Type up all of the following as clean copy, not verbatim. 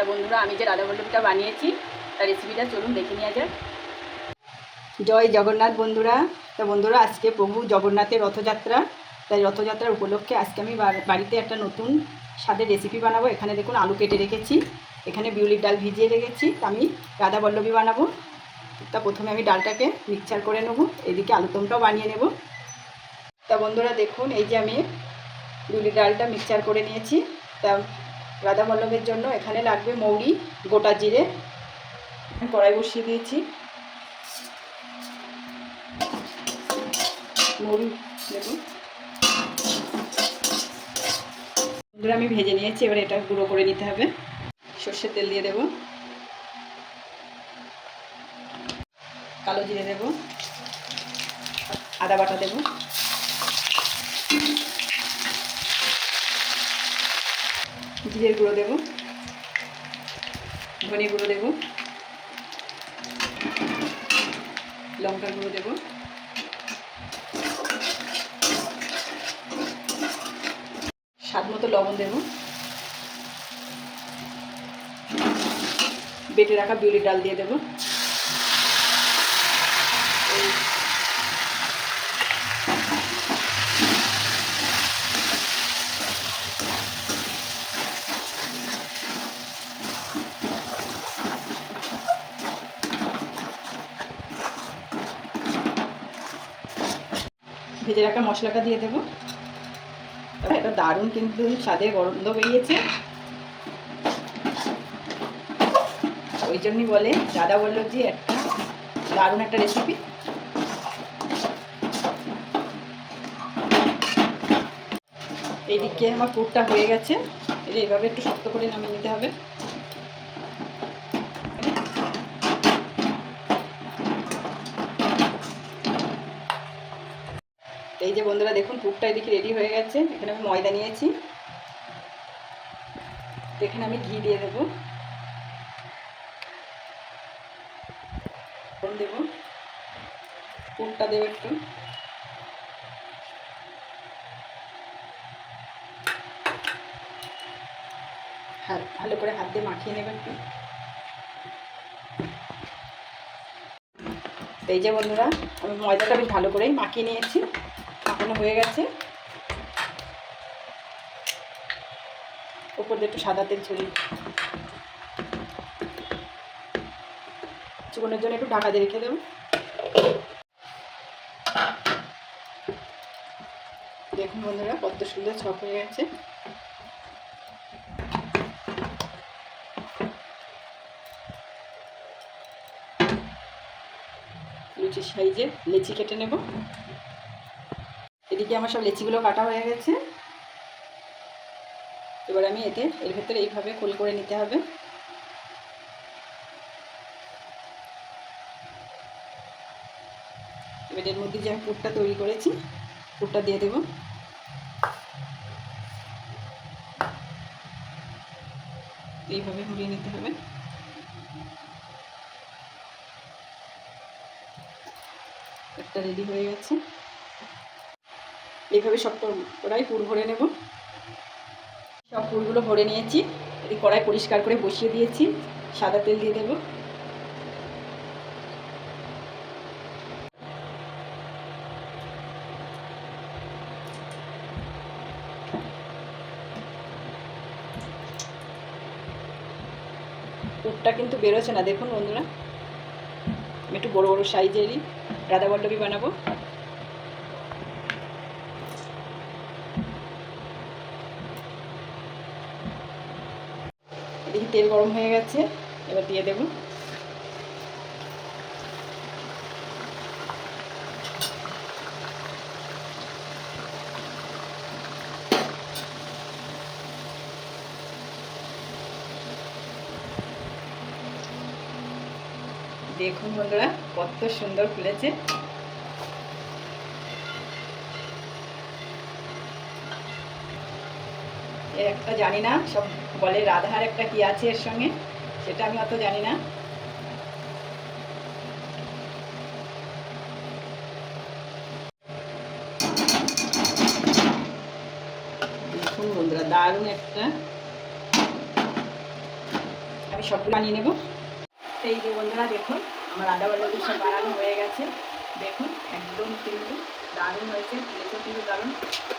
তা বন্ধুরা, আমি যে রাধাবল্লভীটা বানিয়েছি তার রেসিপিটা চলুন দেখে নেওয়া যাক। জয় জগন্নাথ বন্ধুরা। তা বন্ধুরা, আজকে প্রভু জগন্নাথের রথযাত্রা, তাই রথযাত্রার উপলক্ষে আজকে আমি বাড়িতে একটা নতুন স্বাদের রেসিপি বানাবো। এখানে দেখুন আলু কেটে রেখেছি, এখানে বিউলির ডাল ভিজিয়ে রেখেছি। আমি রাধাবল্লভী বানাবো। তা প্রথমে আমি ডালটাকে মিক্সচার করে নেব, এদিকে আলুদমটাও বানিয়ে নেব। তা বন্ধুরা দেখুন, এই যে আমি বিউলির ডালটা মিক্সচার করে নিয়েছি। তা রাধাবল্লভের জন্য এখানে লাগবে মৌরি, গোটা জিরে। কড়াই বসিয়ে দিয়েছি, মৌরি দেখুন বন্ধুরা আমি ভেজে নিয়েছি। এবার এটা গুঁড়ো করে নিতে হবে। সর্ষের তেল দিয়ে দেব, কালো জিরে দেব, আদা বাটা দেব, জিরের গুঁড়ো দেব, ধনে গুঁড়ো দেব, লঙ্কার গুঁড়ো দেব, স্বাদ মতো লবণ দেব, বেটে রাখা বিউলির ডাল দিয়ে দেব। ভেজে রাখা মশলাটা দিয়ে দেবো। এটা দারুণ কিন্তু স্বাদের গন্ধ বেরিয়েছে, ওই জন্যই বলে রাধাবল্লভী একটা দারুণ একটা রেসিপি। এইদিকে আমার পুরটা হয়ে গেছে, এইভাবে একটু শক্ত করে নামিয়ে নিতে হবে। এই যে বন্ধুরা দেখুন, পুরটা এদিকে রেডি হয়ে গেছে। এখানে আমি ময়দা নিয়েছি, এখানে আমি ঘি দিয়ে দেবো, দেবো পুরটা দেবো একটু, ভালো করে হাত দিয়ে মাখিয়ে নেবে একটু। এই যে বন্ধুরা, আমি ময়দাটা বেশ ভালো করেই মাখিয়ে নিয়েছি, মাখানো হয়ে গেছে। উপর দিয়ে একটু সাদা তেল ছড়িয়ে কিছুক্ষণের জন্য একটু ঢাকা দিয়ে রেখে দেবো। দেখুন বন্ধুরা, কত সুন্দর ছক হয়ে গেছে। লুচি সাইজে লেচি কেটে নেব। এদিকে আমার সব লেচিগুলো কাটা হয়ে গেছে। এবার আমি এর ভেতরে এইভাবে গোল করে নিতে হবে। এবার এর মধ্যে যে আমি পুরটা তৈরি করেছি, পুরটা দিয়ে দেব। এইভাবে মুড়িয়ে নিতে হবে। একটা রেডি হয়ে গেছে। এইভাবে সব কড়াই পুর ভরে নেব। সব পুরগুলো ভরে নিয়েছি। এই কড়াই পরিষ্কার করে বসিয়ে দিয়েছি, সাদা তেল দিয়ে দেব। পুরটা কিন্তু বেরোচ্ছে না, দেখুন বন্ধুরা। আমি একটু বড় বড় সাইজেরই রাধাবল্লভী বানাবো। দেখি তেল গরম হয়ে গেছে, এবার দিয়ে দেব। দেখুন বন্ধুরা, কত সুন্দর ফুলেছে। এর একটা জানি না, সব বলে রাধার একটা কি আছে এর সঙ্গে, সেটা আমি অত জানি না। দেখুন বন্ধুরা, দারুণ একটা আমি সবগুলো বানিয়ে নেব। এই যে বন্ধুরা দেখুন আমার আদা বল্লভী সব বানানো হয়ে গেছে। দেখুন একদম কিন্তু দারুণ হয়েছে, খেয়েছেও কিন্তু দারুণ।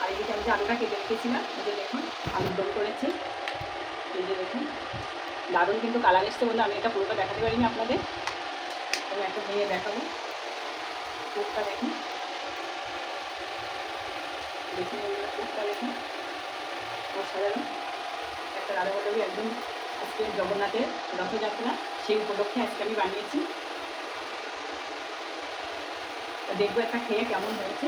আর এদিকে আমি যে আলুটা কেটে রেখেছিলাম, এই যে দেখুন আলুর দম করেছি। এই যে দেখুন দারুণ কিন্তু কালার এসছে বন্ধু। আমি এটা পুরোটা দেখাতে পারিনি আপনাদের, আমি একটা ভেঙে দেখাবো। পুরটা দেখুন, দেখুন পুরটা দেখুন অসাধারণ। একটা আদা বল্লভী একদম আজকে জগন্নাথের রথযাত্রা সেই উপলক্ষে আজকে আমি বানিয়েছি। দেখবো একটা খেয়ে কেমন হয়েছে।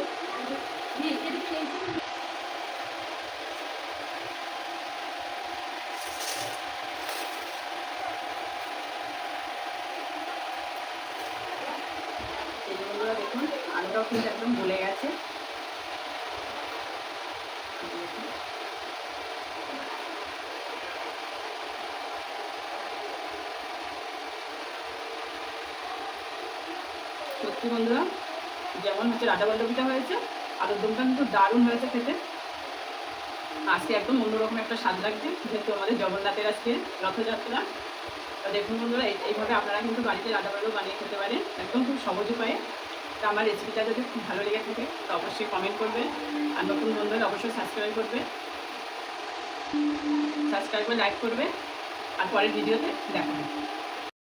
এই যে বন্ধুরা দেখুন আলুটাও কিন্তু একদম গলে গেছে। সত্যি বন্ধুরা যেমন হচ্ছে আদা বল্লভীটা হয়েছে, আলুর দমটা কিন্তু দারুণ হয়েছে খেতে। আজকে একদম অন্যরকম একটা স্বাদ লাগছে, যেহেতু আমাদের জগন্নাথের আজকে রথযাত্রা। তো দেখুন বন্ধুরা এইভাবে আপনারা কিন্তু বাড়িতে আদা বল্লভ বানিয়ে খেতে পারেন একদম খুব সহজ উপায়ে। তো আমার রেসিপিটা যদি খুব ভালো লেগে থাকে তো অবশ্যই কমেন্ট করবেন, আর নতুন বন্ধুরা অবশ্যই সাবস্ক্রাইব করবে, লাইক করবে। আর পরের ভিডিওতে দেখা হবে।